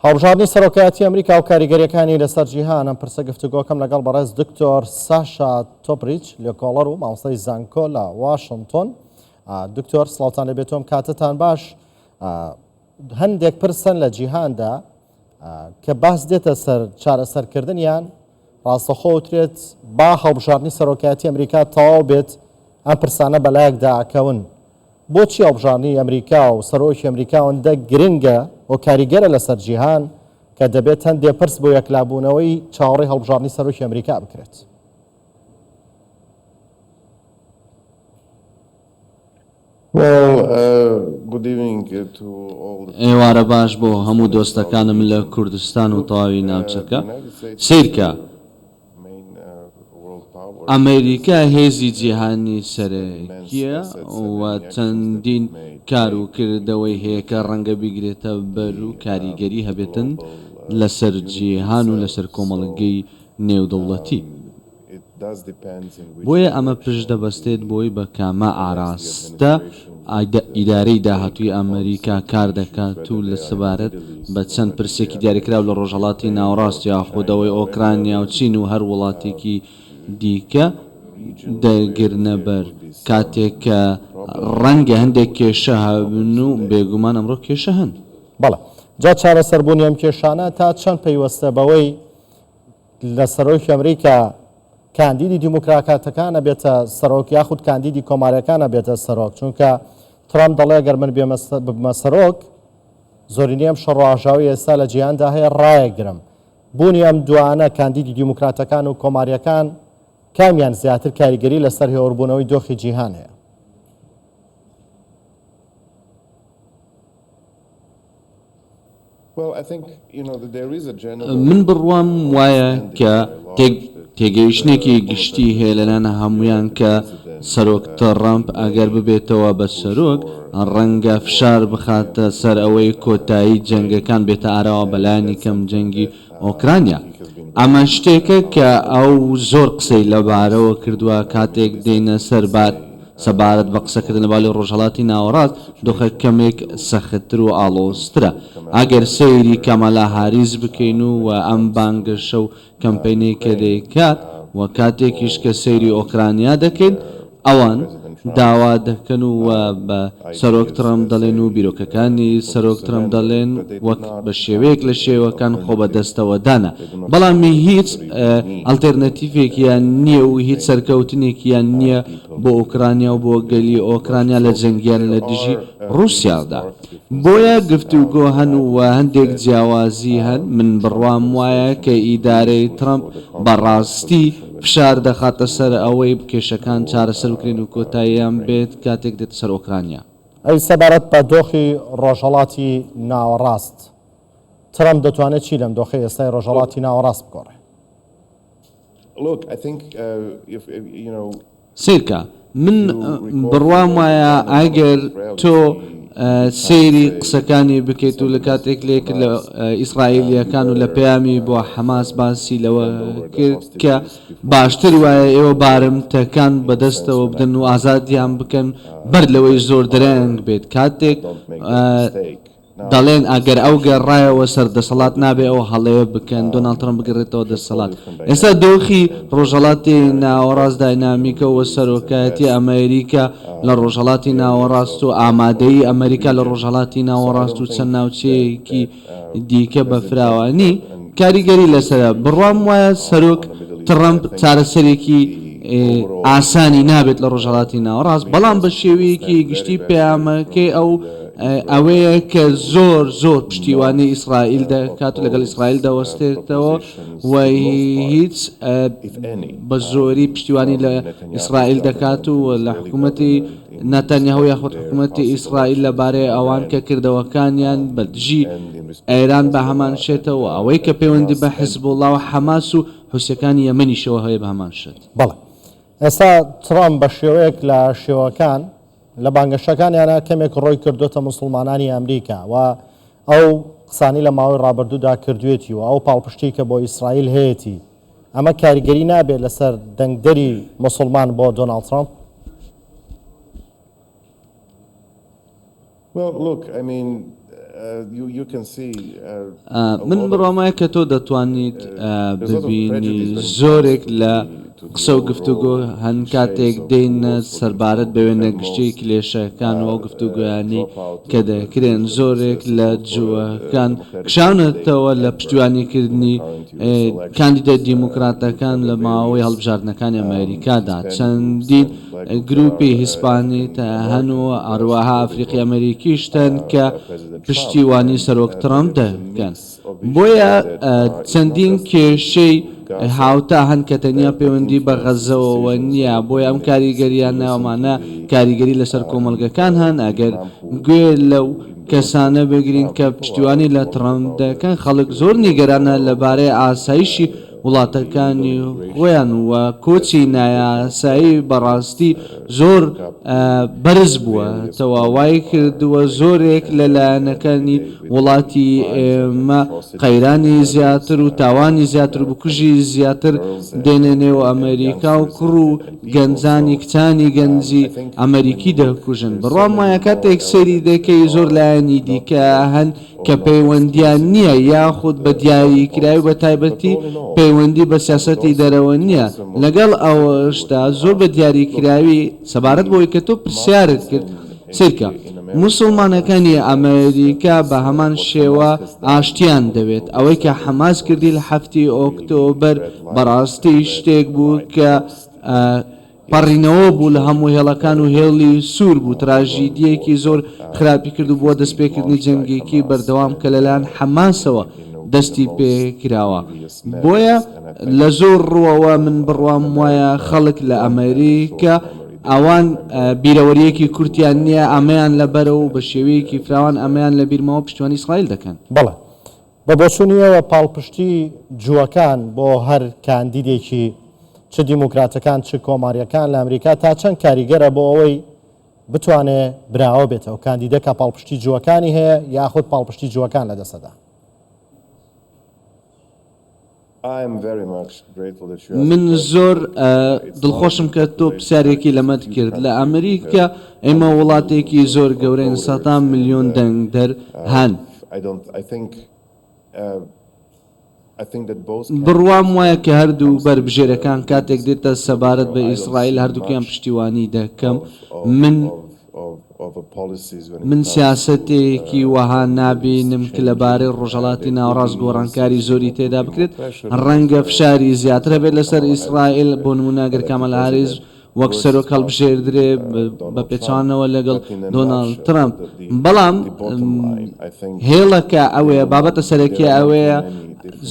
هەڵبژاردننی سەرۆکایەتی ئەمریکا و کاریگەریەکانی لەسەر جیهان ئەم پرسە گفتوگۆکەم لەگەڵ بەڕێز دکتۆر ساشا تۆپریچ لێکۆڵەر و مامۆستای زانکۆ لە واشنگتن. دکتۆر سڵاوتان لەبێتۆم، کاتتان باش. هەندێک پرسن لە جیهاندا کە باس دێتە سەر چارەسەرکردنیان ڕاستەخۆ وترێت با هەڵبژاردننی سەرۆکایەتی ئەمریکا تەواو بێت ئەم پرسانە بەلایەکدا ئەکەون. بۆچی هەڵبژاردننی ئەمریکا و سەرۆکی ئەمریکا ئەوەندە گرنگە و کاریگەرە لەسەر جیهان کە دەبێت هەندێک پرس بۆ یەکلابوونەوەی چاوەڕێی هەڵبژاردننی سەرۆکی ئەمریکا بکرێت؟ ئێوارە باش بۆ هەموو دۆستەکانم لە کوردستان و تەواوی ناوچەکە. سیرکە ئەمریکا هێزی جیهانی سەرەکیە و چەندین کار و کردەوەی هەیە کە ڕەنگە بیگرێتە بەر و کاریگەری هەبێتن لەسەر جیهان و لەسەر کۆمەڵگەی نێودەوڵەتی. بۆیە ئەمە پشت دەبەستێت بۆی بە کامە ئاراستە ئیدارەی داهاتووی ئەمریکا کار دەکات و لە سەبارەت بە چەند پرسێکی دیاریکراو لە ڕۆژهەڵاتی ناوەڕاست یاخودەوەی ئۆکرانیا و چین و هەر وڵاتێکی دیکە دەگرنە بەر کاتێک کە ڕەنگە هەندێک کێشە هەبن و بێگومان ئەمڕۆ کێشە هەن. بەڵێ، جا چارەسەربوونی ئەم کێشانە تا چەند پەیوەستە بەوەی لە سەرۆکی ئەمریکا کاندیدی دیموکراتەکانە بێتە سەرۆک یاخود کاندیدی کۆماریەکانە بێتە سەرۆک، چونکە ترامپ دەڵێ گەر من بمە سەرۆک زۆرینی ئەم شەڕواژاوی ئێستا لە جیهاندا هەیە ڕایەگرم. بوونی ئەم دوانە کاندیدی دیموکراتەکان و کۆماریەکان کامیان زیاتر کاریگەری لەسەر هێوەربوونەوەی دۆخی جیهان هەیە؟ من بڕوام وایە کە تێگەیشتێکی گشتی هەیە لەلایەنە هەمویان کە سەرۆک ترامپ ئەگەر ببێتەوە بە سەرۆک ڕەنگە فشار بخاتە سەر ئەوەی کۆتایی جەنگەکان بێتە ئاراوە بەلایانی کەم جەنگی ئۆکرانیا. ئەمە شتێکە کە ئەو زۆر قسەی لەبارەوە کردووە کاتێک دێنە سەربات سەبارەت بە قسەکردن لەبارەی ڕۆژهەڵاتی ناوەڕاست دۆخە کەمێک سەختتر و ئاڵۆزترە. ئەگەر سەیری کەمەلا هاریس بکەین و ئەم بانگەشە و کەمپەینەی کە دەیکات و کاتێکیش کە سەیری ئۆکرانیا دەکەین ئەوان داوا دەکەن و بە سەرۆک ترامپ دەڵێن و بیرۆکەکانی سەرۆک ترامپ دەڵێن وەک بە شێوەیەک لە شێوەکان خۆ بەدەستەوەدانە، بەڵامی هیچ ئەڵتێرنەتیڤێکیان نییە و هیچ سەرکەوتنێکیان نییە بۆ ئۆکرانیا و بۆ گەلی ئۆکرانیا لە جەنگیان لە دژی ڕووسیادا. بۆیە گفتوگۆ هەن و هەندێک جیاوازی هەن. من بڕوام وایە کە ئیدارەی ترامپ بەڕاستی فشار دەخاتە سەر ئەوەی کێشەکان چارەسەر بکرێن و کۆتاییان بێت کاتێک دێت سەر ئۆکرانیا. ئەی سەبارەت بە دۆخی ڕۆژهەڵاتی ناوەڕاست ترامپ دەتوانێت چی لەم دۆخی ئێستای ڕۆژهەڵاتی ناوەڕاست بگۆڕێ؟ سیرکە من بڕوام وایە ئەگەر تۆ سەیری قسەکانی بکەیت و لە کاتێک لێک لە ئیسرائیلیەکان و لە پەیامی بۆ حەماس باسی لەوە کرد کە باشتر وایە ئێوە بارمتەکان بەدەستەوە بدەن و ئازادیان بکەن بەر لەوەی زۆر درەنگ بێت. کاتێک دەڵێن ئەگەر ئەو گەڕایەوە سەر دەسەڵات نابێ ئەو هەڵەیە بکەن دۆناڵد ترامپ بگەڕێتەوە دەسەڵات. ئێستا دۆخی ڕۆژهەڵاتی ناوەڕاست داینامیکە و سەرۆکایەتی ئەمریکا لە ڕۆژهەڵاتی ناوەڕاست و ئامادەی ئەمریکا لە ڕۆژهەڵاتی ناوەڕاست و چەند ناوچەیەکی دیکە بە فراوانی کاریگەری لەسەرە. بڕوام وایە سەرۆک ترامپ چارەسەرێکی ئاسانی نابێت لە ڕۆژهەڵاتی ناوەڕاست، بەڵام بە شێوەیەکی گشتی پەیامەکەی ئەوەیە کە زۆر پشتیوانی ئیسرائیل دەکات و لەگەڵ ئیسرائیل دەوەستێتەوە و هیچ بە زۆری پشتیوانی لە ئیسرائیل دەکات و لە حکوومەتی نەتەنیاهو یاخود حکوومەتی ئیسرائیل لەبارەی ئەوان کە کردەوەکانیان بەدژی ئێران بە هەمان شێتەوە ئەوەی کە پەیوەندی بە حیزبوڵڵا و حەماس و حوسەکانی یەمەنیشەوە هەیە بە هەمان شێت. بەڵێ، ئێستا ترامپ بە شێوەیەک لە شێوەکان لە بانگەشەکانیانە کەمێک ڕۆی کردوتە موسڵمانانی ئەمریکا و ئەو قسانی لە ماوەی ڕابردوودا کردوێتی و ئەو پاڵپشتی کە بۆ ئیسرائیل هەیەی ئەمە کاریگەری نابێت لەسەر دەنگدەری موسڵمان بۆ دۆناڵد ترامپ؟ من بڕۆمایە کە تۆ دەتوانیت ببینی زۆرێک لە قسە و گفتوگۆ هەن کاتێک دێنە سەربارەت بەوێنە گشتی کلێشەکان و ئەو گفتوگویانی کە دەکرێن زۆرێک لە جووەکان کشاونەتەوە لە پشتیوانیکردنی کاندیدە دیموکراتەکان لە ماوەی هەڵبژاردنەکانی ئەمریکادا چەندین گروپی هیسپانی هەن و ئەروەها ئەفریقی ئەمریکیشتن کە پشتیوانی سەرۆک ترامپ دەکەن بۆیە چەندین کێشەی هاوتا هەن کە تەنیا پەیوەندی بە غەزەوە نییە بۆی ئەم کاریگەریان ناوەمانە کاریگەری لەسەر کۆمەڵگەکان هەن ئەگەر گوێ لەو کەسانە بگرین کە پشتیوانی لە ترامپ دەکەن خەڵک زۆر نیگەرانە لەبارەی ئاسایشی وڵاتەکانی خۆیان وە کۆچی نایاسایی بەڕاستی زۆر بەرز بووە تەواوای کردووە زۆرێک لەلایەنەکانی وڵاتی ئێمە قەیرانی زیاتر و تاوانی زیاتر و بکوژی زیاتر دێنە نێو ئەمریکا و کوڕ و گەنجانی کچانی گەنجی ئەمریکی دەکوژن بڕام وایە کاتێک سەری دەکەی زۆر لایەنی دیکە هەن کە پەیوەندیان نییە یاخود بە دیاریکراوی بە تایبەتی پەیوەندی بە سیاسەتی دەرەوە نییە لەگەڵ ئەوەشتا زۆر بە دیاریکراوی سەبارەت بۆی کە تۆ پرسیارت کرد سیرکە موسڵمانەکانی ئەمریکا بە هەمان شێوە ئاشتیان دەوێت ئەوەی کە حەماس کردی لە 7 ئۆکتۆبەر بەڕاستی شتێک بوو کە پەڕینەوە بوو لە هەموو هێڵەکان و هێڵی سوور بوو تراژیدیەکی زۆر خراپی کرد و بووە دەستپێکردنی جەنگێکی بەردەوام کە لەلایەن حەماسەوە دەستی پێکراوە بۆیە لە زۆر ڕوەوە من بڕوام وایە خەڵک لە ئەمریکا ئەوان بیرەوەریەکی کورتیان نییە ئەمەیان لەبەرە و بە شێوەیەکی فراوان ئەمەیان لە بیرمەوە پشتیوانی ئیسرائیل دەکەن بەڵێ بە بۆچوونیەوە پاڵپشتی جووەکان بۆ هەر کاندیدێکی چ دیموکراتەکان چ کۆماریەکان لە ئەمریکا تا چەند کاریگەرە بۆ ئەوەی بتوانێت براوە بێتەوە کاندیدەکە پاڵپشتی جووەکانی هەیە یاخود پاڵپشتی جووەکان لەدەسەدا من زۆر دڵخۆشم کە تۆ پرسیارێکی لەمەد کرد لە ئەمریکا ئێمە وڵاتێکی زۆر گەورەین 100 ملیۆن دەنگدەر هەن بڕوام وایە کە هەردوو بربژێرەکان کاتێک دێتە سەبارەت بە ئیسرائیل هەردووکیان پشتیوانی دەکەم من سیاسەتێکی وەها نابینم کە لەبارەی ڕۆژهەڵاتی ناوەڕاست گۆڕانکاری زۆری تێدا بکرێت ڕەنگە فشاری زیاترە بێت لەسەر ئیسرائیل بۆ نمونە ئەگەر کامەلا هاریس وەک سەرۆک هەڵبژێردرێ بە پێچوانەوە لەگەڵ دۆناڵد ترامپ بەڵام هێڵەکە ئەوەیە بابەتە سەرەکی ئەوەیە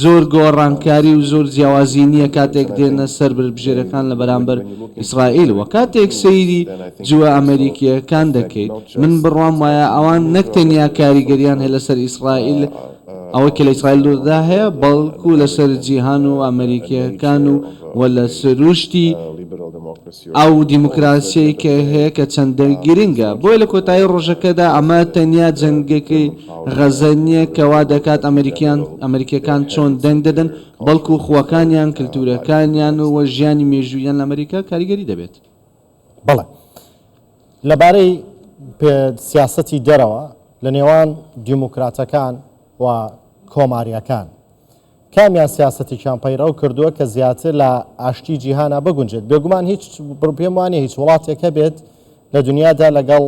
زۆر گۆڕانکاری و زۆر جیاوازی نییە کاتێک دێنە سەر بربژێرەکان لە بەرامبەر ئیسرائیل و کاتێک سەیری جووە ئەمریکیەکان دەکەیت من بڕوام وایە ئەوان نەکتەنیا کاریگەریان هەیە لەسەر ئیسرائیل ئەوە کە لە ئیسرائیل دووردا هەیە بەڵکو لەسەر جیهان و ئەمریکیەکان و لە سروشتی ئەو دیموکراسیی کە هەیە کە چەندە گرنگە بۆی لە کۆتایی ڕۆژەکەدا ئەمە تەنیا جەنگەکەی غەزە نییە کەوا دەکات ئەمریکیەکان چۆن دەنگ دەدەن بەڵکو خووەکانیان کللتورەکانیان و ژیانی مێژوویان لە ئەمریکا کاریگەری دەبێت بەڵێ لەبارەی سیاسەتی دەرەوە لە نێوان دیموکراتەکان و کۆماریەکان کامیان سیاسەتێکیان پەیڕەو کردووە کە زیاتر لە ئاشتی جیهانە بگونجێت بێگومان هیچ پێم وانە هیچ وڵاتێکە بێت لە دنیادا لەگەڵ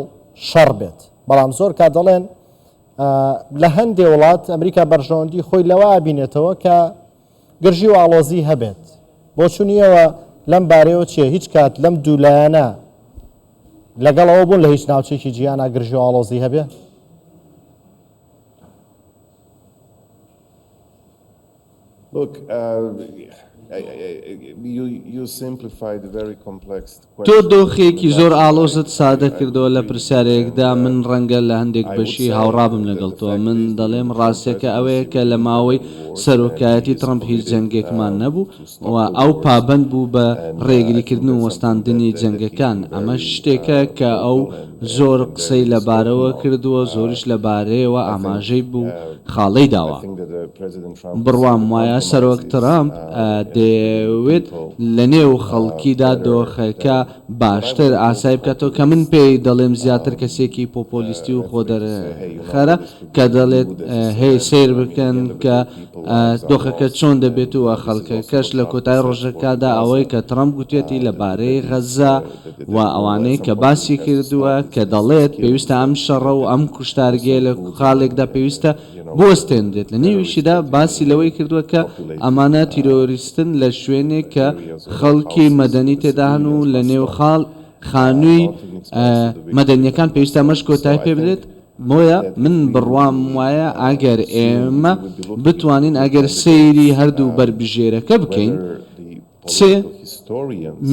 شەڕ بێت بەڵام زۆر کا دەڵێن لە هەندێ وڵات ئەمریکا بەرژەوەندی خۆی لەوە بینێتەوە کە گرژی و ئاڵۆزی هەبێت بۆچوونیەوە لەم بارەیەوە چیە هیچ کات لەم دوولایەنە لەگەڵ ئەوە بوون لە هیچ ناوچێکی جیهانە گرژی و ئاڵۆزی هەبێت تۆ دۆخێکی زۆر ئاڵۆزت سادە کردەوە لە پرسیارێکدا من ڕەنگە لە هەندێک بەشی هاوڕابم لەگەڵ تۆ من دەڵێم ڕاستیەکە ئەوەیە کە لە ماوەی سەرۆکایەتی ترامپ هیچ جەنگێکمان نەبوو و ئەو پابەند بوو بە ڕێگریکردن و وەستاندنی جەنگەکان ئەمە شتێکە کە ئەو زۆر قسەی لەبارەوە کردووە زۆریش لەبارەیەوە ئاماژەی بوو خاڵەی داوە بڕوام وایە سەرۆک ترامپ دەیەوێت لە نێو خەڵکیدا دۆخەکە باشتر ئاسایی بکاتەوە کە من پێی دەڵێم زیاتر کەسێکی پۆپۆلیستی و خۆدەرخەرە کە دەڵێت هەی سیر بکەن کە دۆخەکە چۆن دەبێت و خەڵکەکەش لە کۆتای ڕۆژەکەدا ئەوەی کە ترامپ گوتێتی لەبارەی غەزا و ئەوانەی کە باسی کردووە کە دەڵێت پێویستە ئەم شەڕە و ئەم کوشتارگێ لە خاڵێکدا پێویستە بۆستێنرێت لە نێویشیدا باسی لەوەی کردووە کە ئەمانە تیرۆریستن لە شوێنێک کە خەڵکی مەدەنی تێدا هەن و لە نێو خانووی مەدەنیەکان پێویستە مەش کۆتای پێ بدرێت بۆیە من بڕوام وایە ئەگەر ئێمە بتوانین ئەگەر سەیری هەردوو بربژێرەکە بکەین چێ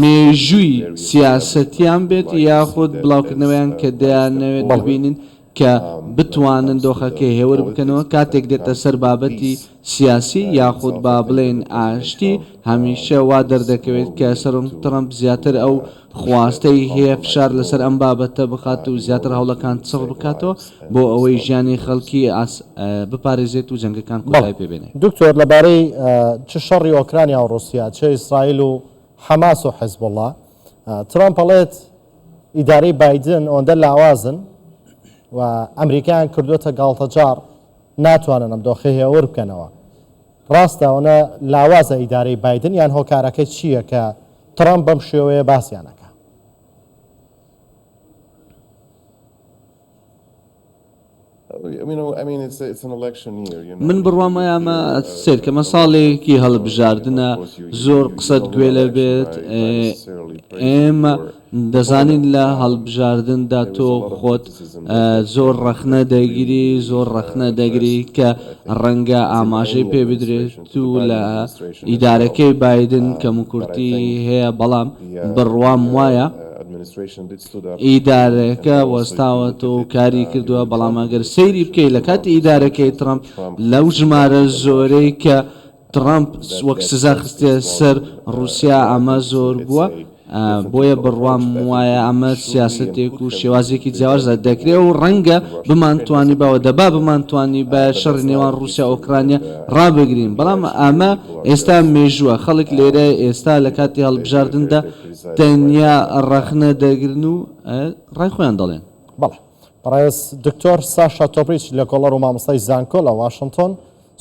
مێژووی سیاسەتیان بێت یاخود بڵاوکردنەوەیان کە دەیانەوێت ببینین کە بتوانن دۆخەکە هێور بکەنەوە کاتێک دێتە سەر بابەتی سیاسی یاخود با بڵێن ئاشتی هەمیشە وا دەردەکەوێت کە سەرۆک ترامپ زیاتر ئەو خواستەی هەیە فشار لەسەر ئەم بابەتە بخات و زیاتر هەوڵەکان چڕ بکاتەوە بۆ ئەوەی ژیانی خەڵکی بپارێزێت و جەنگەکان کۆتای پێبێنێت. دکتۆر لەبارەی چ شەڕی ئۆکرانیا و رووسیا چه ئیسرائیل و حەماس و حیزبوڵڵا ترامپ ئەڵێت ئیدارەی بایدن ئەوەندە لاوازن و ئەمریکایان کردوتە گاڵتەجار ناتوانن ئەم دۆخە هێور بکەنەوە ڕاستە ئەوە لاوازە ئیدارەی بایدن یان هۆکارەکە چییە کە ترامپ بەم شێوەیە باسییانەکە؟ من بڕوامە ئەمە سێرکەمە ساڵێکی هەڵبژاردنە زۆر قسەت گوێ لە بێت ئێمە دەزانین لە هەڵبژاردندا تۆ خۆت زۆر ڕەخنە دەگیری زۆر ڕەخنە دەگری کە ڕەنگە ئاماژەی پێ بدرێت و لە ئیدارەکەی بایدن کەم و کورتی هەیە بەڵام بڕوام وایە ئیدارەکە وەستاوەتە و کاری کردووە بەڵام ئەگەر سەیری بکەیت لە کاتی ئیدارەکەی ترامپ لەو ژمارە زۆرەی کە ترامپ وەک سزا خستێ سەر رووسیا ئەمە زۆر بووە بۆیە بڕوام وایە ئەمە سیاسەتێک و شێوازێکی جیاوازە دەکرێت و ڕەنگە بمانتوانی باوە دەبا بمانتوانی بە شەڕ نێوان رووسیا ئۆکرانیا ڕابگرین بەڵام ئەمە ئێستا مێژووە خەڵک لێرە ئێستا لە کاتی هەڵبژاردندا تەنیا ڕەخنە دەگرن و ڕای خۆیان دەڵێن. بەڵێ بەڕێز دکتۆر ساشا تۆپریچ لە کۆڵەر و مامۆستای زانکۆ لە واشنگتن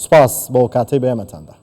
سوپاس بۆ کاتەی بە ئێمەتاندا.